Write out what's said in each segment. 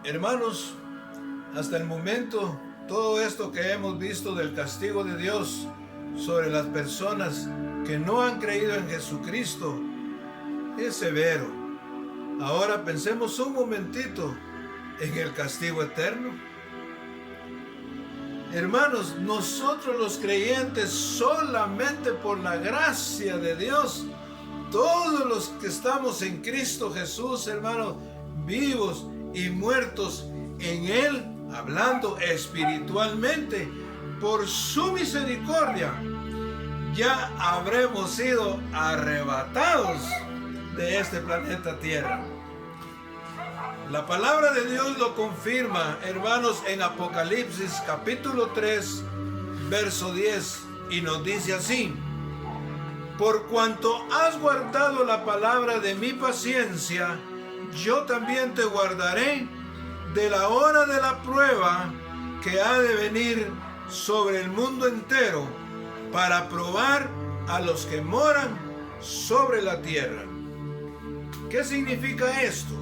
Hermanos, hasta el momento, todo esto que hemos visto del castigo de Dios sobre las personas que no han creído en Jesucristo es severo. Ahora pensemos un momentito en el castigo eterno. Hermanos, nosotros los creyentes, solamente por la gracia de Dios, todos los que estamos en Cristo Jesús, hermanos, vivos y muertos en Él, hablando espiritualmente, por su misericordia, ya habremos sido arrebatados de este planeta Tierra. La palabra de Dios lo confirma, hermanos, en Apocalipsis capítulo 3, verso 10, y nos dice así: por cuanto has guardado la palabra de mi paciencia, yo también te guardaré de la hora de la prueba que ha de venir sobre el mundo entero, para probar a los que moran sobre la tierra. ¿Qué significa esto?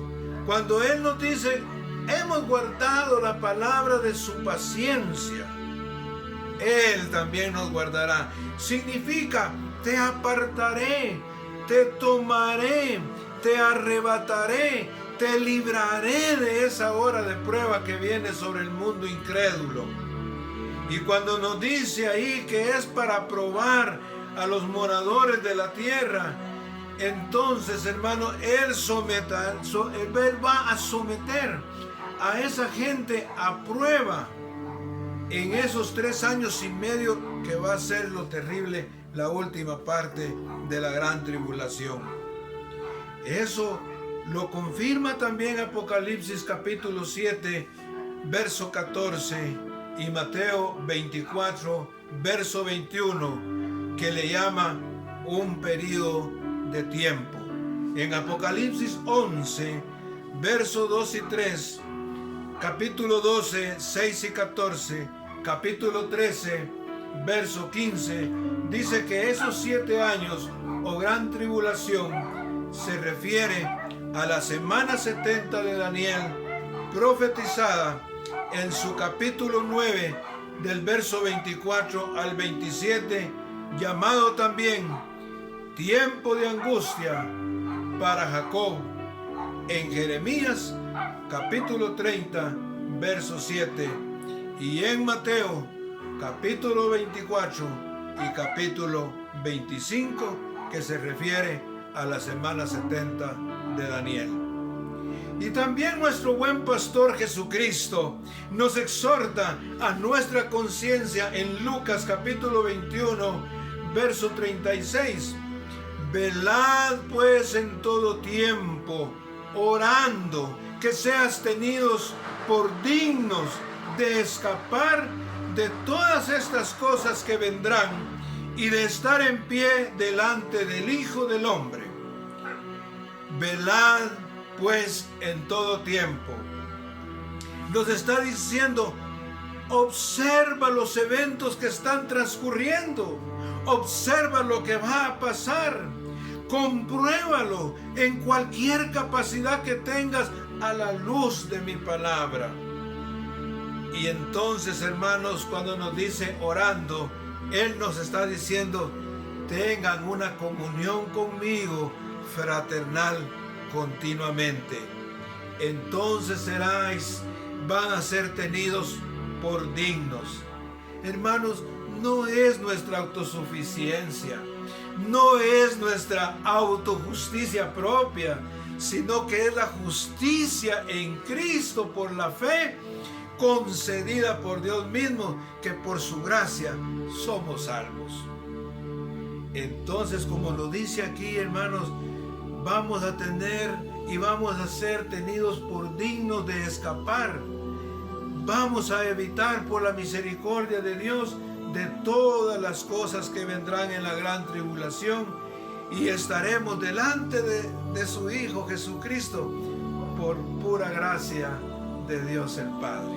Cuando Él nos dice, hemos guardado la palabra de su paciencia, Él también nos guardará. Significa, te apartaré, te tomaré, te arrebataré, te libraré de esa hora de prueba que viene sobre el mundo incrédulo. Y cuando nos dice ahí que es para probar a los moradores de la tierra, entonces, hermano, Él va a someter a esa gente a prueba en esos 3 años y medio que va a ser lo terrible, la última parte de la gran tribulación. Eso lo confirma también Apocalipsis capítulo 7, verso 14, y Mateo 24, verso 21, que le llama un periodo de tiempo. En Apocalipsis 11, verso 2 y 3, capítulo 12, 6 y 14, capítulo 13, verso 15, dice que esos 7 años o gran tribulación se refiere a la semana 70 de Daniel, profetizada en su capítulo 9, del verso 24 al 27, llamado también tiempo de angustia para Jacob, en Jeremías capítulo 30, verso 7, y en Mateo capítulo 24 y capítulo 25, que se refiere a la semana 70 de Daniel. Y también nuestro buen pastor Jesucristo nos exhorta a nuestra conciencia en Lucas capítulo 21, verso 36. Velad pues en todo tiempo, orando, que seas tenidos por dignos de escapar de todas estas cosas que vendrán y de estar en pie delante del Hijo del Hombre. Velad pues en todo tiempo. Nos está diciendo, observa los eventos que están transcurriendo, observa lo que va a pasar, compruébalo en cualquier capacidad que tengas a la luz de mi palabra. Y entonces, hermanos, cuando nos dice orando, Él nos está diciendo, tengan una comunión conmigo fraternal continuamente. Entonces van a ser tenidos por dignos. Hermanos, no es nuestra autosuficiencia, no es nuestra autojusticia propia, sino que es la justicia en Cristo por la fe, concedida por Dios mismo, que por su gracia somos salvos. Entonces, como lo dice aquí, hermanos, vamos a tener y vamos a ser tenidos por dignos de escapar. Vamos a evitar por la misericordia de Dios de todas las cosas que vendrán en la gran tribulación, y estaremos delante de su Hijo Jesucristo por pura gracia de Dios el Padre.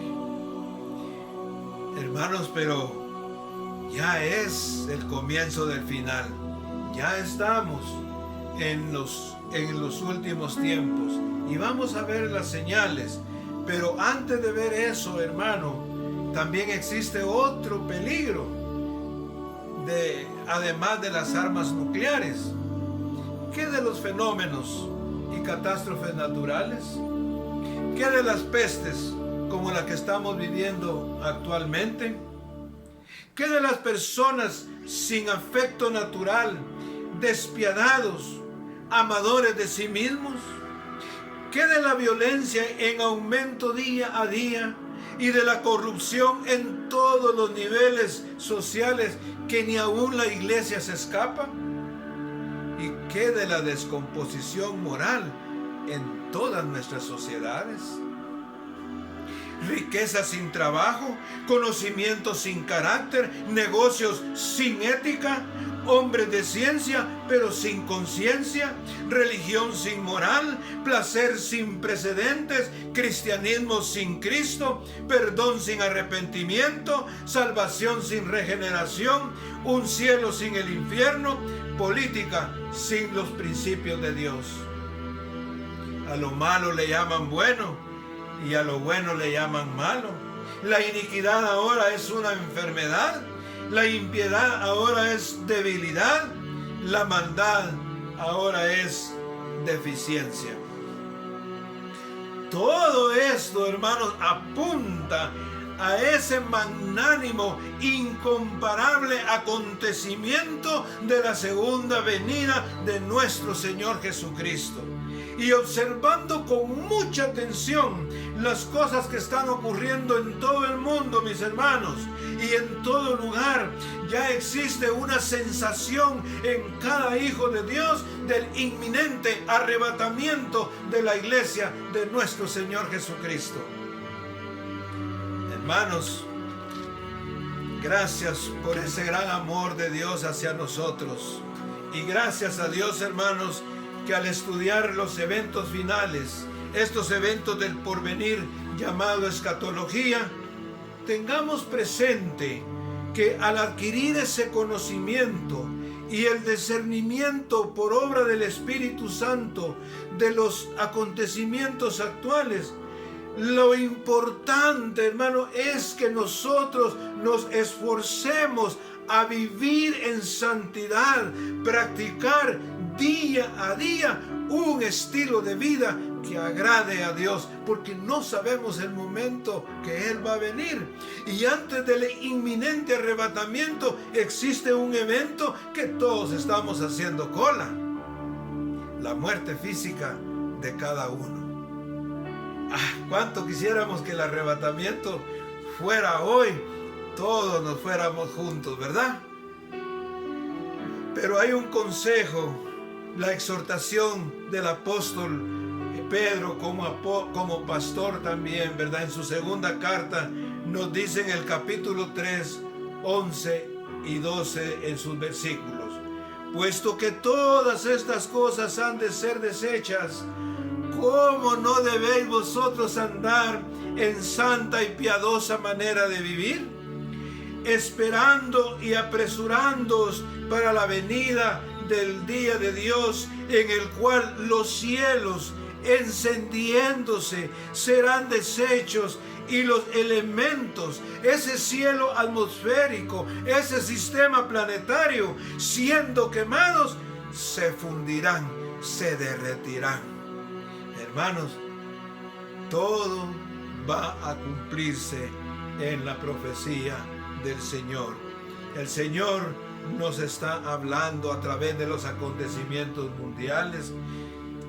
Hermanos, pero ya es el comienzo del final. Ya estamos en los últimos tiempos y vamos a ver las señales. Pero antes de ver eso, hermano, también existe otro peligro, además de las armas nucleares. ¿Qué de los fenómenos y catástrofes naturales? ¿Qué de las pestes como la que estamos viviendo actualmente? ¿Qué de las personas sin afecto natural, despiadados, amadores de sí mismos? ¿Qué de la violencia en aumento día a día y de la corrupción en todos los niveles sociales que ni aún la iglesia se escapa? ¿Y qué de la descomposición moral en todas nuestras sociedades? Riqueza sin trabajo, conocimiento sin carácter, negocios sin ética, hombres de ciencia pero sin conciencia, religión sin moral, placer sin precedentes, cristianismo sin Cristo, perdón sin arrepentimiento, salvación sin regeneración, un cielo sin el infierno, política sin los principios de Dios. A lo malo le llaman bueno y a lo bueno le llaman malo. La iniquidad ahora es una enfermedad, la impiedad ahora es debilidad, la maldad ahora es deficiencia. Todo esto, hermanos, apunta a ese magnánimo, incomparable acontecimiento de la segunda venida de nuestro Señor Jesucristo. Y observando con mucha atención las cosas que están ocurriendo en todo el mundo, mis hermanos, y en todo lugar, ya existe una sensación en cada hijo de Dios del inminente arrebatamiento de la iglesia de nuestro Señor Jesucristo. Hermanos, gracias por ese gran amor de Dios hacia nosotros. Y gracias a Dios, hermanos, que al estudiar los eventos finales, estos eventos del porvenir llamado escatología, tengamos presente que al adquirir ese conocimiento y el discernimiento por obra del Espíritu Santo de los acontecimientos actuales, lo importante, hermano, es que nosotros nos esforcemos a vivir en santidad, practicar día a día un estilo de vida que agrade a Dios, porque no sabemos el momento que Él va a venir. Y antes del inminente arrebatamiento existe un evento que todos estamos haciendo cola: la muerte física de cada uno. Cuánto quisiéramos que el arrebatamiento fuera hoy, todos nos fuéramos juntos, ¿verdad? Pero hay un consejo, la exhortación del apóstol Pedro como pastor también, ¿verdad? En su segunda carta nos dice en el capítulo 3, 11 y 12 en sus versículos: puesto que todas estas cosas han de ser deshechas, ¿cómo no debéis vosotros andar en santa y piadosa manera de vivir? Esperando y apresurándoos para la venida del día de Dios, en el cual los cielos encendiéndose serán deshechos y los elementos, ese cielo atmosférico, ese sistema planetario, siendo quemados, se fundirán, se derretirán. Hermanos, todo va a cumplirse en la profecía del Señor. El Señor nos está hablando a través de los acontecimientos mundiales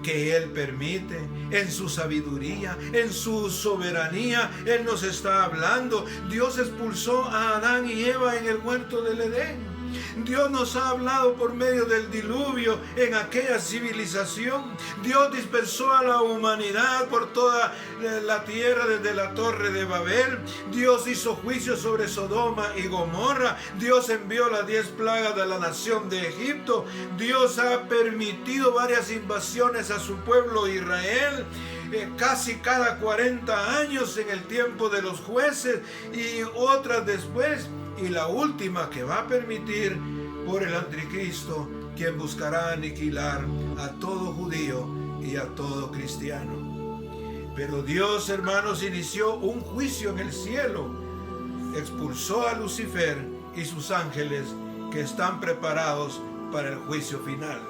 que Él permite, en su sabiduría, en su soberanía. Él nos está hablando. Dios expulsó a Adán y Eva en el huerto del Edén. Dios nos ha hablado por medio del diluvio en aquella civilización. Dios dispersó a la humanidad por toda la tierra desde la torre de Babel. Dios hizo juicio sobre Sodoma y Gomorra. Dios envió las 10 plagas de la nación de Egipto. Dios ha permitido varias invasiones a su pueblo Israel, casi cada 40 años en el tiempo de los jueces y otras después. Y la última que va a permitir por el anticristo, quien buscará aniquilar a todo judío y a todo cristiano. Pero Dios, hermanos, inició un juicio en el cielo. Expulsó a Lucifer y sus ángeles que están preparados para el juicio final.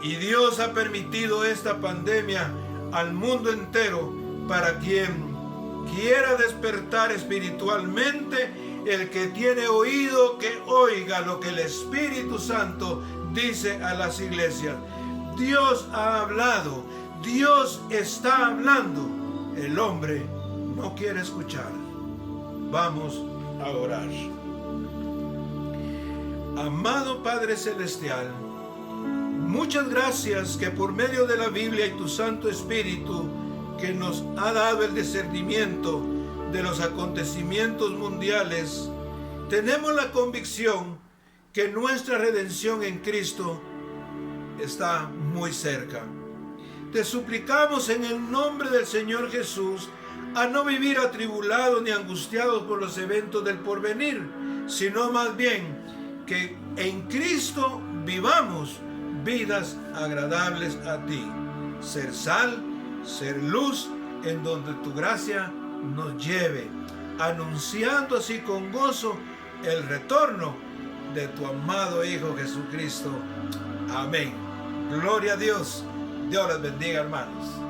Y Dios ha permitido esta pandemia al mundo entero para quien quiera despertar espiritualmente. El que tiene oído, que oiga lo que el Espíritu Santo dice a las iglesias. Dios ha hablado, Dios está hablando. El hombre no quiere escuchar. Vamos a orar. Amado Padre Celestial, muchas gracias que por medio de la Biblia y tu Santo Espíritu, que nos ha dado el discernimiento de los acontecimientos mundiales, tenemos la convicción que nuestra redención en Cristo está muy cerca. Te suplicamos en el nombre del Señor Jesús a no vivir atribulados ni angustiados por los eventos del porvenir, sino más bien que en Cristo vivamos vidas agradables a ti, ser sal, ser luz en donde tu gracia nos lleve, anunciando así con gozo el retorno de tu amado Hijo Jesucristo. Amén. Gloria a Dios. Dios les bendiga, hermanos.